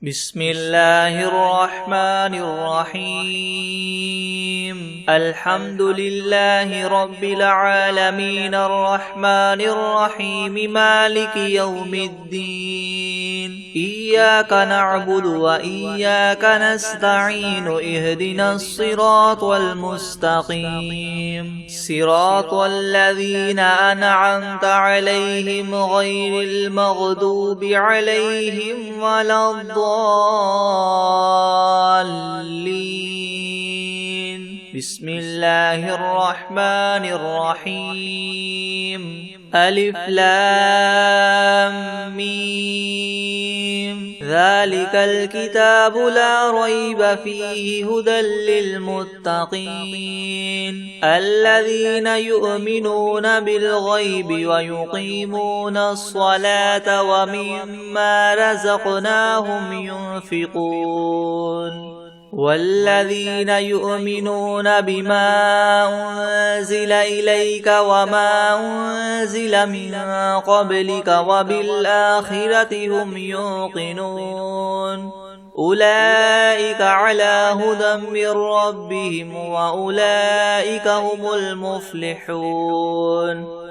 بسم الله الرحمن الرحيم الحمد لله رب العالمين الرحمن الرحيم مالك يوم الدين إياك نعبد وإياك نستعين اهدنا الصراط المستقيم صراط الذين أنعمت عليهم غير المغضوب عليهم ولا الضالين بسم الله الرحمن الرحيم ألف لام ميم ذلك الكتاب لا ريب فيه هدى للمتقين الذين يؤمنون بالغيب ويقيمون الصلاة ومما رزقناهم ينفقون والذين يؤمنون بما أنزل إليك وما أنزل من قبلك وبالآخرة هم يوقنون أولئك على هدى من ربهم وأولئك هم المفلحون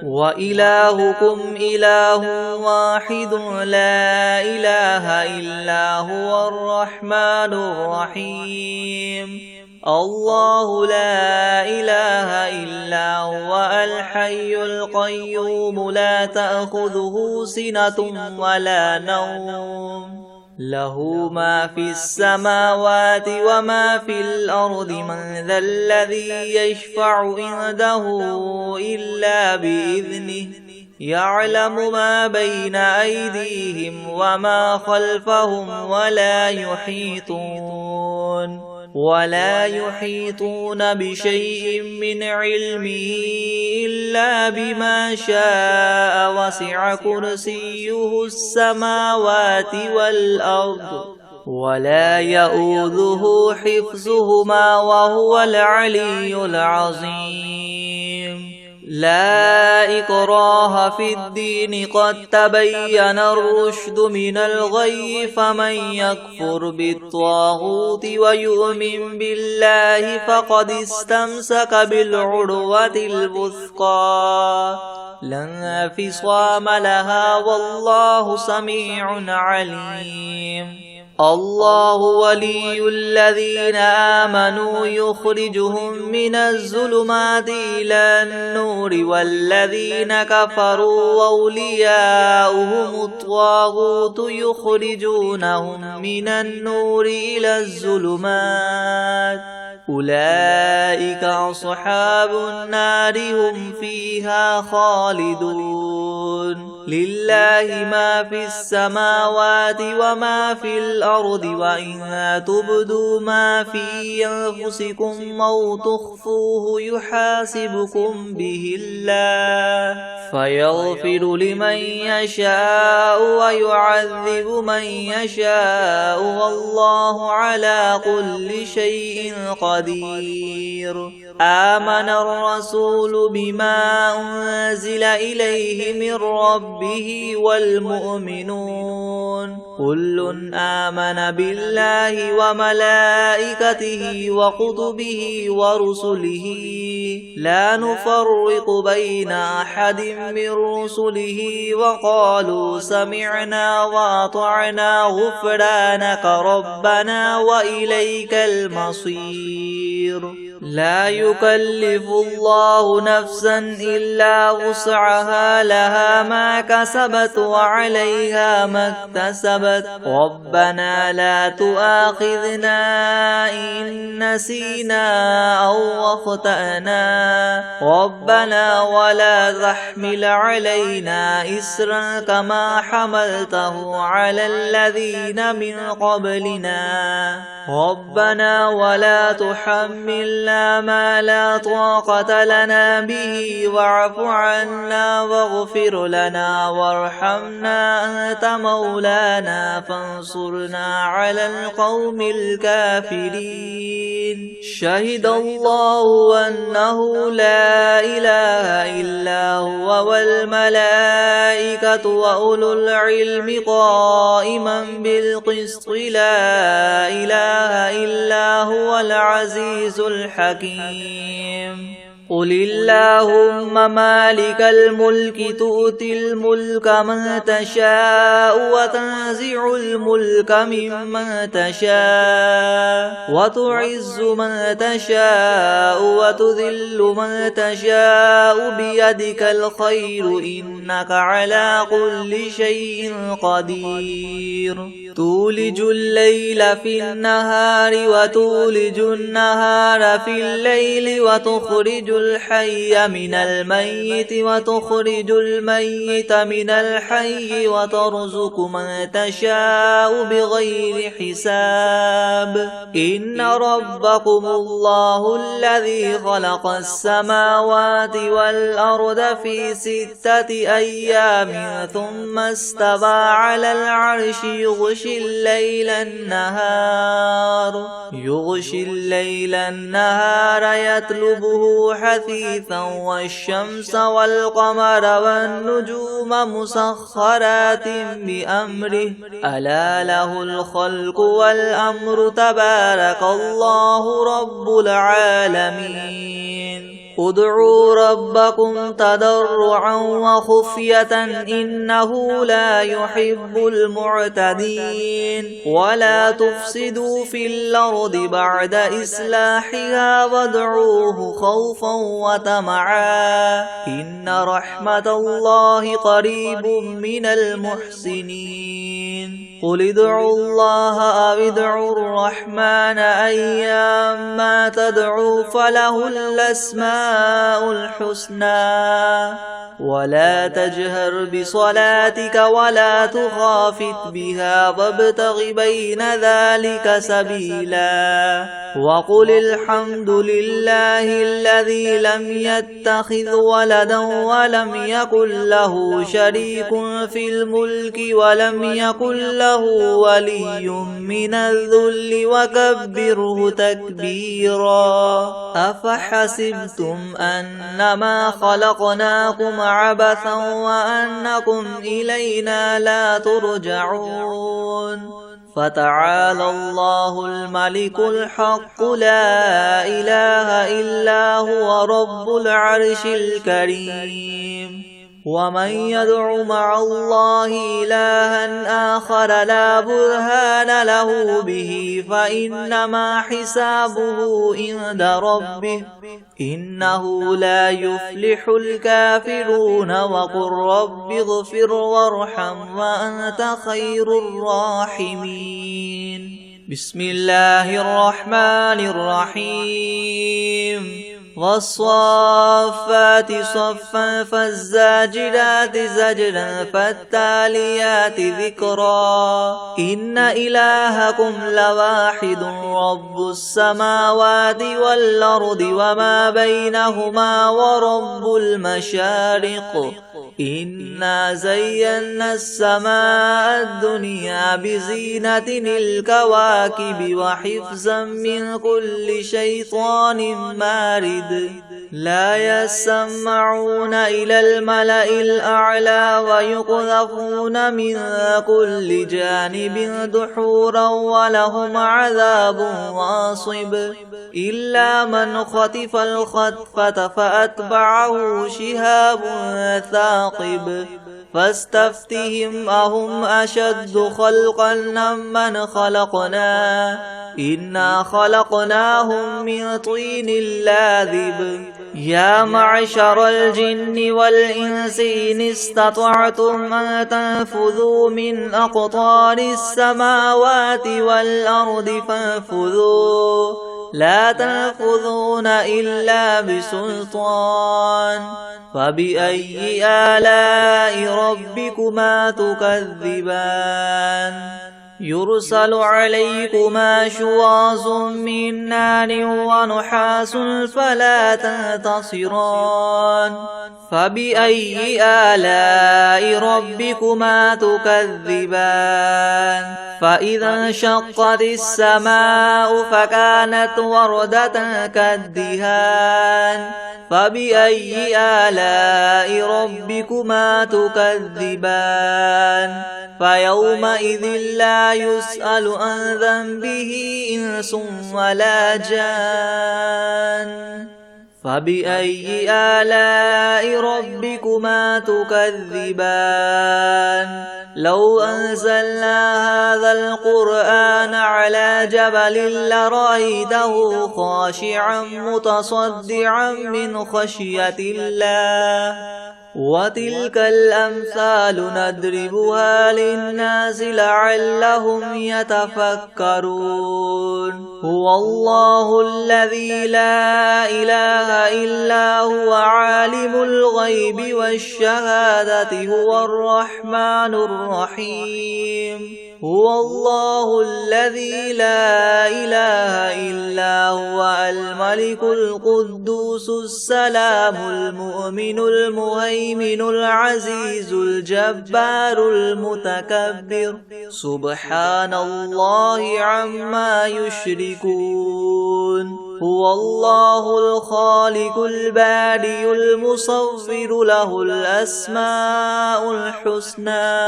وإلهكم إله واحد لا إله إلا هو الرحمن الرحيم الله لا إله إلا هو الحي القيوم لا تأخذه سنة ولا نوم له ما في السماوات وما في الأرض من ذا الذي يشفع عنده إلا بإذنه يعلم ما بين أيديهم وما خلفهم ولا يحيطون بشيء من علمه إلا بما شاء وسع كرسيه السماوات والأرض ولا يؤوده حفظهما وهو العلي العظيم لا إكراه في الدين قد تبين الرشد من الغي فمن يكفر بالطاغوت ويؤمن بالله فقد استمسك بالعروة الوثقى لا انفصام لها والله سميع عليم الله ولي الذين آمنوا يخرجهم من الظلمات إلى النور والذين كفروا أولياؤهم الطاغوت يخرجونهم من النور إلى الظلمات أولئك أصحاب النار هم فيها خالدون لله ما في السماوات وما في الأرض وإن تبدوا ما في أنفسكم أو تخفوه يحاسبكم به الله فيغفر لمن يشاء ويعذب من يشاء والله على كل شيء قدير آمن الرسول بما أنزل إليه من ربه والمؤمنون كل آمن بالله وملائكته وكتبه ورسله لا نفرق بين أحد من رسله وقالوا سمعنا وأطعنا غفرانك ربنا وإليك المصير لا يكلف الله نفسا إلا وسعها لها ما كسبت وعليها ما اكتسبت ربنا لا تؤاخذنا إن نسينا أو أخطأنا ربنا ولا تحمل علينا إسرا كما حملته على الذين من قبلنا ربنا ولا تحملنا ما لا طاقة لنا به واعف عنا واغفر لنا وارحمنا أنت مولانا فانصرنا على القوم الكافرين شهد الله أنه لا إله إلا هو والملائكة وأولو العلم قائما بالقسط لا إله إلا هو العزيز الحكيم قل اللهم مالك الملك تؤتي الملك من تشاء وتنزع الملك ممن تشاء وتعز من تشاء وتذل من تشاء بيدك الخير إنك على كل شيء قدير تولج الليل في النهار وتولج النهار في الليل وتخرج الحي من الميت وتخرج الميت من الحي وترزق من تشاء بغير حساب إن ربكم الله الذي خلق السماوات والأرض في 6 أيام ثم استوى على العرش يغشي الليل النهار يطلبه حثيثا والشمس والقمر والنجوم مسخرات بأمره ألا له الخلق والأمر تبارك الله رب العالمين ادعوا ربكم تضرعا وخفية إنه لا يحب المعتدين ولا تفسدوا في الأرض بعد إصلاحها وادعوه خوفا وطمعا إن رحمة الله قريب من المحسنين قل ادعوا الله أو ادعوا الرحمن أيما تدعوا فله الأسماء الحسنى ولا تجهر بصلاتك ولا تخافت بها وابتغ بين ذلك سبيلا وقل الحمد لله الذي لم يتخذ ولدا ولم يكن له شريك في الملك ولم يكن له ولي من الذل وكبره تكبيرا أفحسبتم أنما خلقناكم عبثا وأنكم إلينا لا ترجعون فتعالى الله الملك الحق لا إله إلا هو رب العرش الكريم ومن يدع مع الله إلها آخر لا برهان له به فإنما حسابه عند ربه إنه لا يفلح الكافرون وقل رب اغفر وارحم وأنت خير الراحمين بسم الله الرحمن الرحيم والصافات صفا فالزاجرات زجرا فالتاليات ذكرا إن إلهكم لواحد رب السماوات والأرض وما بينهما ورب المشارق إنا زينا السماء الدنيا بزينة الكواكب وحفظا من كل شيطان مارد لا يسمعون إلى الملأ الأعلى ويقذفون من كل جانب دحورا ولهم عذاب واصب إلا من خطف الخطفة فأتبعه شهاب ثاقب فاستفتهم أهم أشد خلقا ممن خلقنا إنا خلقناهم من طين لاذب يا معشر الجن والإنس إن استطعتم أن تنفذوا من أقطار السماوات والأرض فانفذوا لا تنفذون إلا بسلطان فبأي آلاء ربكما تكذبان يرسل عليكما شواظ من نار ونحاس فلا تنتصران فبأي آلاء ربكما تكذبان فإذا انشقت السماء فكانت وردة كالدهان فبأي آلاء ربكما تكذبان فيومئذ لا يسأل عن ذنبه إنس ولا جان فبأي آلاء ربكما تكذبان لو أنزلنا هذا القرآن على جبل لرأيته خاشعا متصدعا من خشية الله وتلك الأمثال نضربها للناس لعلهم يتفكرون هو الله الذي لا إله إلا هو عالم الغيب والشهادة هو الرحمن الرحيم هو الله الذي لا إله إلا هو الملك القدوس السلام المؤمن المهيمن العزيز الجبار المتكبر سبحان الله عما يشركون هو الله الخالق البارئ المصور له الأسماء الحسنى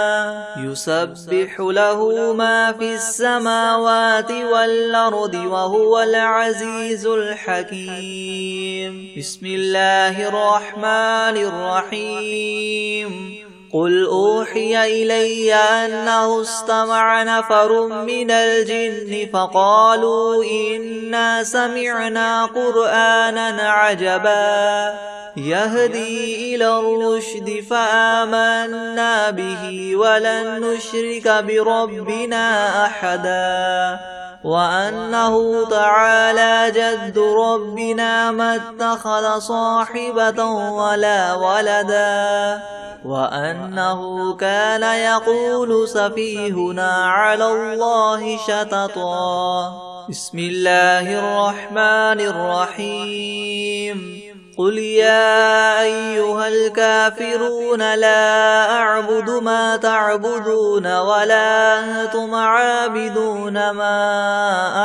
يسبح له ما في السماوات والأرض وهو العزيز الحكيم بسم الله الرحمن الرحيم قل أوحي إلي أنه استمع نفر من الجن فقالوا إنا سمعنا قرآنا عجبا يهدي إلى الرشد فآمنا به ولن نشرك بربنا أحدا وأنه تعالى جد ربنا ما اتخذ صاحبة ولا ولدا وأنه كان يقول سفيهنا على الله شططا بسم الله الرحمن الرحيم قل يا أيها الكافرون لا أعبد ما تعبدون ولا أنتم عابدون ما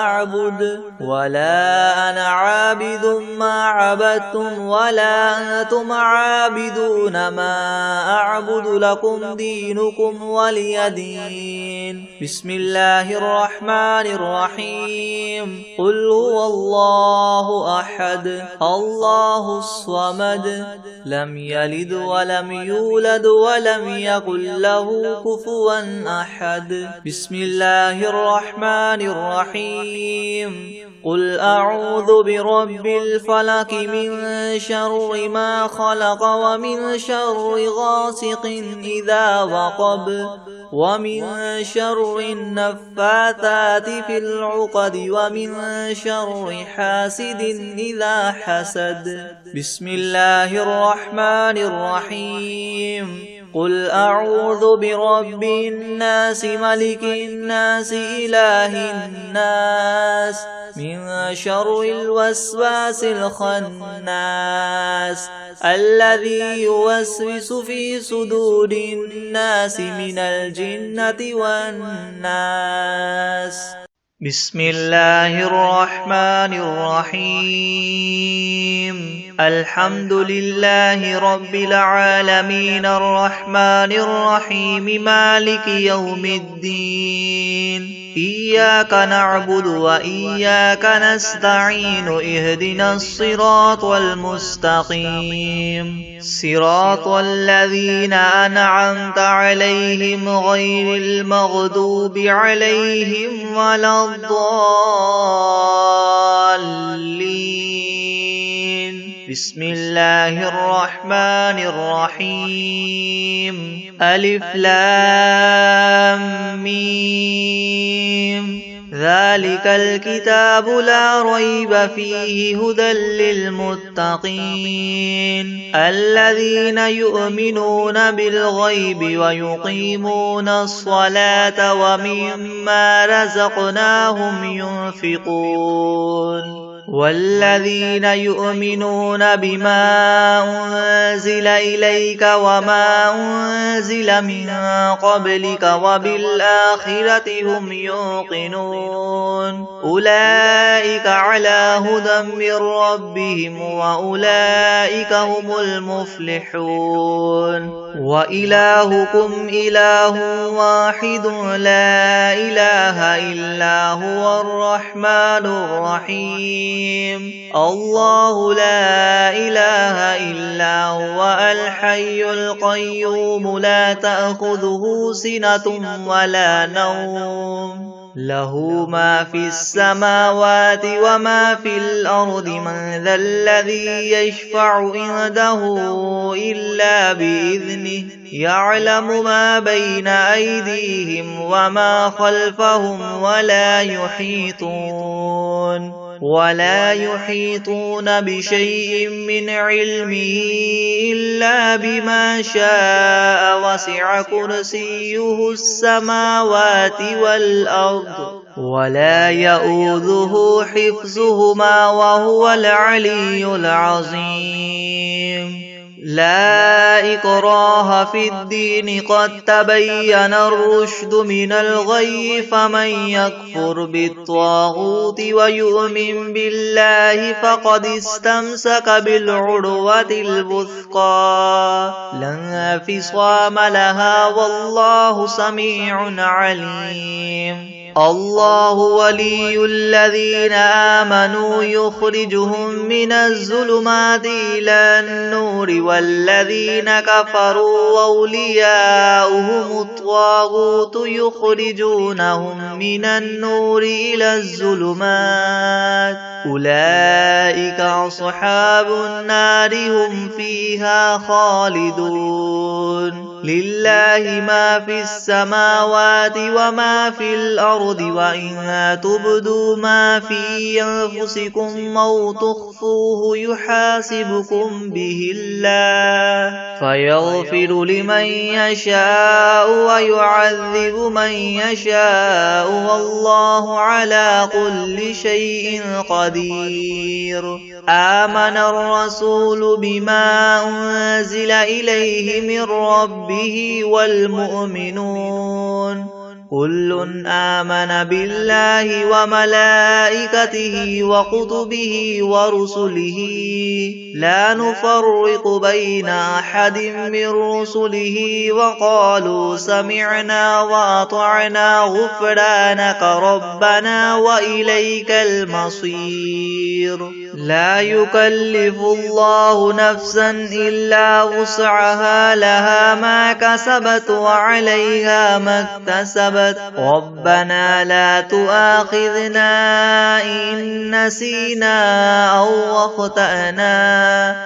أعبد ولا أنا عابد ما عبدتم ولا أنتم عابدون ما أعبد لكم دينكم ولي دين بسم الله الرحمن الرحيم قل هو الله أحد الله الصمد لم يلد ولم يولد ولم يكن له كفوا أحد بسم الله الرحمن الرحيم قل أعوذ برب الفلق من شر ما خلق ومن شر غاسق إذا وقب ومن شر النفاثات في العقد ومن شر حاسد إذا حسد بسم الله الرحمن الرحيم قل أعوذ برب الناس ملك الناس إله الناس من شر الوسواس الخناس الذي يوسوس في صدور الناس من الجنة والناس بسم الله الرحمن الرحيم الحمد لله رب العالمين الرحمن الرحيم مالك يوم الدين إياك نعبد وإياك نستعين اهدنا الصراط المستقيم صراط الذين أنعمت عليهم غير المغضوب عليهم ولا الضالين بسم الله الرحمن الرحيم ألف لام ميم ذلك الكتاب لا ريب فيه هدى للمتقين الذين يؤمنون بالغيب ويقيمون الصلاة ومما رزقناهم ينفقون والذين يؤمنون بما أنزل إليك وما أنزل من قبلك وبالآخرة هم يوقنون أولئك على هدى من ربهم وأولئك هم المفلحون وإلهكم إله واحد لا إله إلا هو الرحمن الرحيم الله لا إله إلا هو الحي القيوم لا تأخذه سنة ولا نوم له ما في السماوات وما في الأرض من ذا الذي يشفع عنده إلا بإذنه يعلم ما بين أيديهم وما خلفهم ولا يحيطون بشيء من علمه إلا بما شاء وسع كرسيه السماوات والأرض ولا يؤوده حفظهما وهو العلي العظيم لا إكراه في الدين قد تبين الرشد من الغي فمن يكفر بالطاغوت ويؤمن بالله فقد استمسك بالعروة الوثقى لا انفصام لها والله سميع عليم الله ولي الذين آمنوا يخرجهم من الظلمات إلى النور والذين كفروا أولياؤهم الطاغوت يخرجونهم من النور إلى الظلمات أولئك أصحاب النار هم فيها خالدون لله ما في السماوات وما في الأرض وإن تبدوا ما في أنفسكم أو تخفوه يحاسبكم به الله فيغفر لمن يشاء ويعذب من يشاء والله على كل شيء قدير آمن الرسول بما أنزل إليه من ربه والمؤمنون كل آمن بالله وملائكته وكتبه ورسله لا نفرق بين أحد من رسله وقالوا سمعنا وأطعنا غفرانك ربنا وإليك المصير لا يكلف الله نفسا إلا وسعها لها ما كسبت وعليها ما اكتسبت ربنا لا تؤاخذنا إن نسينا أو أخطأنا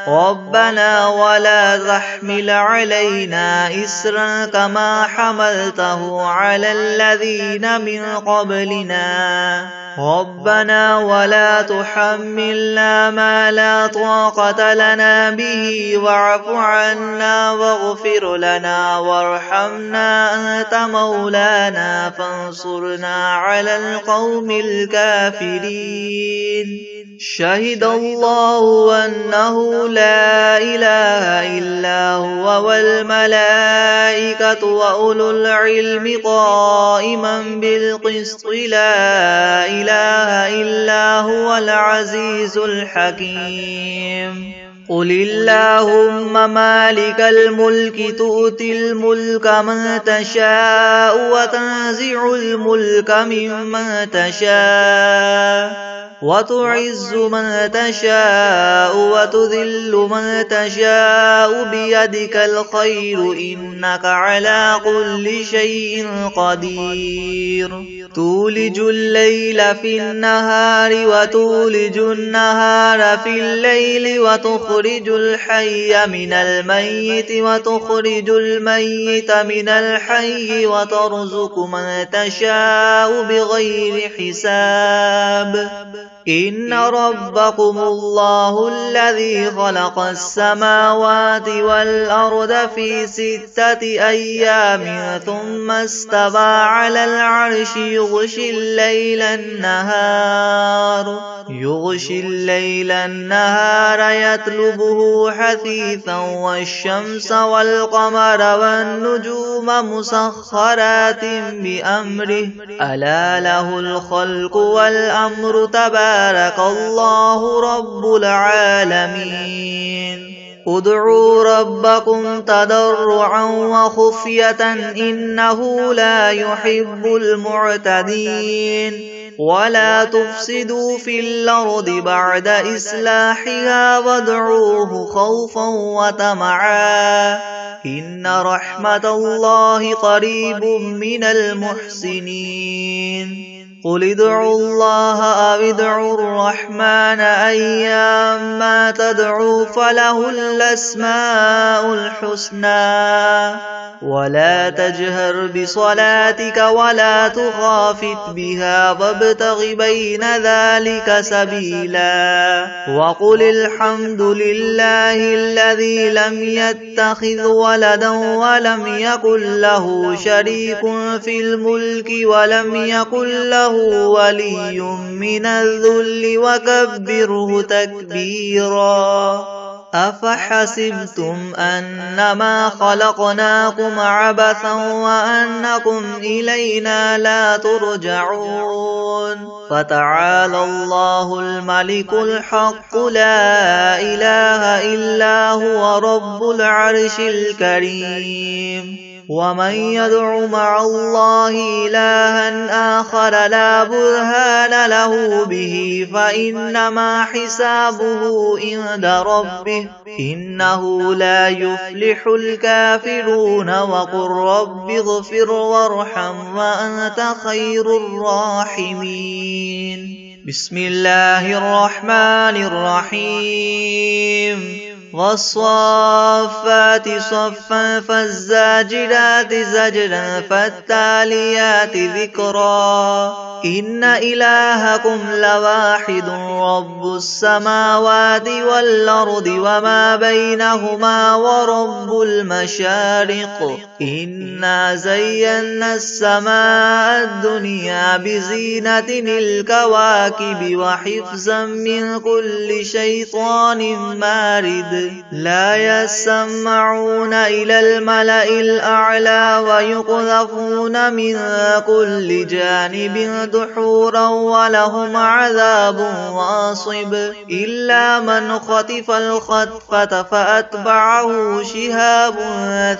ربنا ولا تحمل علينا إسرا كما حملته على الذين من قبلنا ربنا ولا تحملنا ما لا طاقة لنا به واعف عنا واغفر لنا وارحمنا أنت مولانا فانصرنا على القوم الكافرين شهد الله أنه لا إله إلا هو والملائكة وأولو العلم قائما بالقسط لا إله إلا هو العزيز الحكيم قل اللهم مالك الملك تؤتي الملك من تشاء وتنزع الملك ممن تشاء وتعز من تشاء وتذل من تشاء بيدك الخير إنك على كل شيء قدير تولج الليل في النهار وتولج النهار في الليل وتخرج الحي من الميت وتخرج الميت من الحي وترزق من تشاء بغير حساب إن ربكم الله الذي خلق السماوات والأرض في 6 أيام ثم استوى على العرش يغشي الليل النهار يطلبه حثيثا والشمس والقمر والنجوم مسخرات بأمره ألا له الخلق والأمر تبارك الله رب العالمين ادعوا ربكم تضرعا وخفية إنه لا يحب المعتدين ولا تفسدوا في الأرض بعد إصلاحها وادعوه خوفا وطمعا إن رحمة الله قريب من المحسنين قل ادعوا الله أو ادعوا الرحمن أيما تدعوا فله الأسماء الحسنى ولا تجهر بصلاتك ولا تخافت بها وابتغ بين ذلك سبيلا وقل الحمد لله الذي لم يتخذ ولدا ولم يكن له شريك في الملك ولم يكن له ولي من الذل وكبره تكبيرا أفحسبتم أنما خلقناكم عبثا وأنكم إلينا لا ترجعون فتعالى الله الملك الحق لا إله إلا هو رب العرش الكريم ومن يدع مع الله إلها آخر لا برهان له به فإنما حسابه عند ربه إنه لا يفلح الكافرون وقل رب اغفر وارحم وأنت خير الراحمين بسم الله الرحمن الرحيم والصافات صفا فالزاجرات زجرا فالتاليات ذكرا إن إلهكم لواحد رب السماوات والأرض وما بينهما ورب المشارق إنا زينا السماء الدنيا بزينة الكواكب وحفظا من كل شيطان مارد لا يسمعون إلى الملأ الأعلى ويقذفون من كل جانب دحورا ولهم عذاب واصب إلا من خطف الخطفة فأتبعه شهاب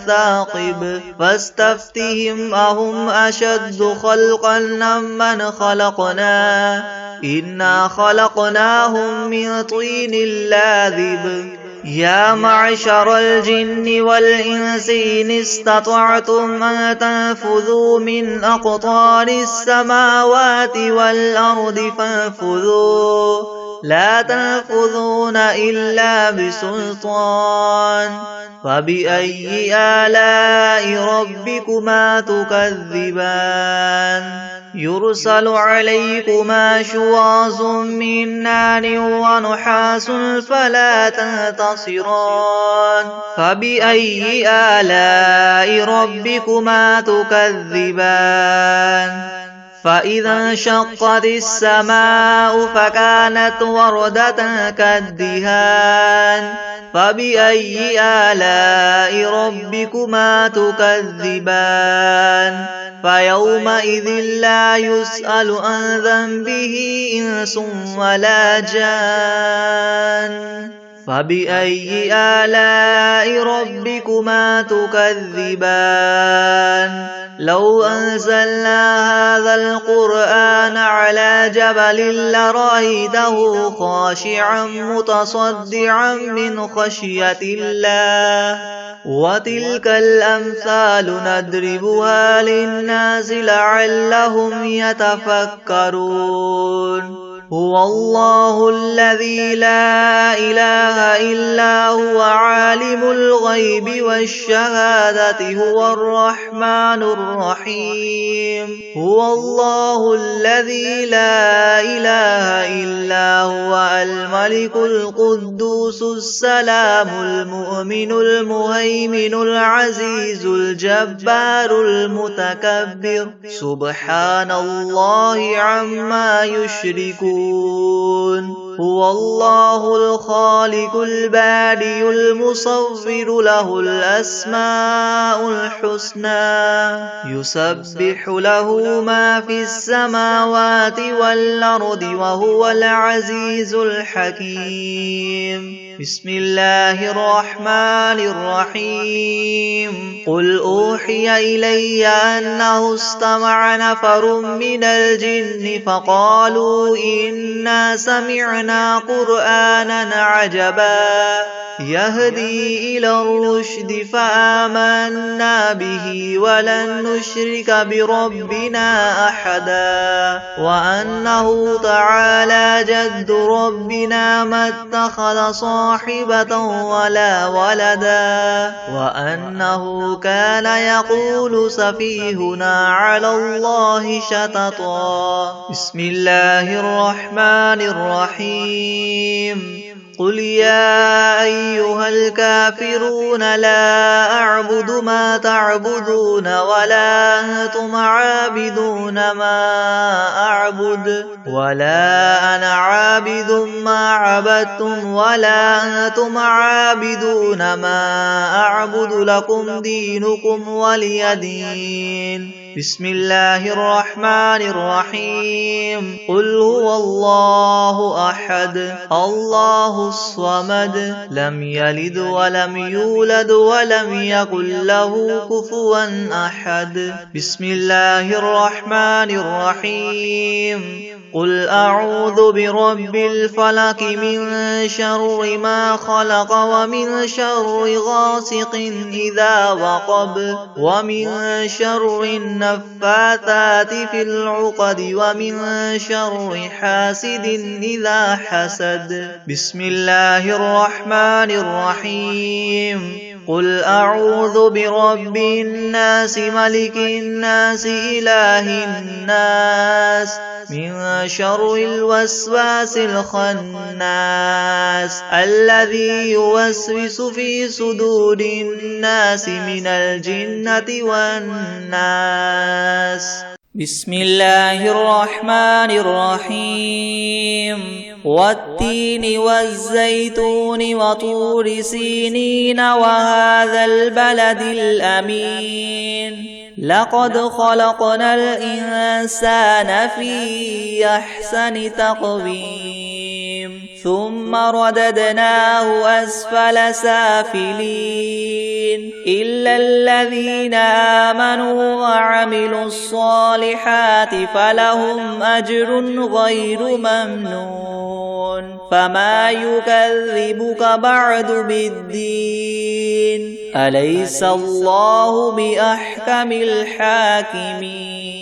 ثاقب فاستفتهم أهم أشد خلقا ممن خلقنا إنا خلقناهم من طين لاذب يا معشر الجن والإنس إن استطعتم أن تنفذوا من أقطار السماوات والأرض فانفذوا لا تنفذون إلا بسلطان فبأي آلاء ربكما تكذبان يرسل عليكما شواظ من نار ونحاس فلا تنتصران فبأي آلاء ربكما تكذبان فإذا انشقت السماء فكانت وردة كالدهان فبأي آلاء ربكما تكذبان فيومئذ لا يسأل عن ذنبه إنس ولا جان فبأي آلاء ربكما تكذبان لو أنزلنا هذا القرآن على جبل لرأيته خاشعا متصدعا من خشية الله وتلك الأمثال نضربها للناس لعلهم يتفكرون هو الله الذي لا إله إلا هو عالم الغيب والشهادة هو الرحمن الرحيم هو الله الذي لا إله إلا هو الملك القدوس السلام المؤمن المهيمن العزيز الجبار المتكبر سبحان الله عما يشركون هو الله الخالق البارئ المصور له الأسماء الحسنى يسبح له ما في السماوات والأرض وهو العزيز الحكيم بسم الله الرحمن الرحيم قل أوحي إلي أنه استمع نفر من الجن فقالوا إنا سمعنا قرآنا عجبا يهدي إلى الرشد فآمنا به ولن نشرك بربنا أحدا وأنه تعالى جد ربنا ما اتخذ صاحبة ولا ولدا وأنه كان يقول سفيهنا على الله شططا بسم الله الرحمن الرحيم قل يا أيها الكافرون لا أعبد ما تعبدون ولا أنتم عابدون ما أعبد ولا أنا عابد ما عبدتم ولا أنتم عابدون ما أعبد لكم دينكم ولي دين بسم الله الرحمن الرحيم قل هو الله أحد الله الصمد لم يلد ولم يولد ولم يكن له كفوا أحد بسم الله الرحمن الرحيم قل أعوذ برب الفلق من شر ما خلق ومن شر غاسق إذا وقب ومن شر النفاثات في العقد ومن شر حاسد إذا حسد بسم الله الرحمن الرحيم قل أعوذ برب الناس ملك الناس إله الناس من شر الوسواس الخناس الذي يوسوس في صدور الناس من الجنة والناس بسم الله الرحمن الرحيم والتين والزيتون وطور سينين وهذا البلد الأمين لقد خلقنا الإنسان في أحسن تقويم ثم رددناه أسفل سافلين إلا الذين آمنوا وعملوا الصالحات فلهم أجر غير ممنون فما يكذبك بعد بالدين أليس الله بأحكم الحاكمين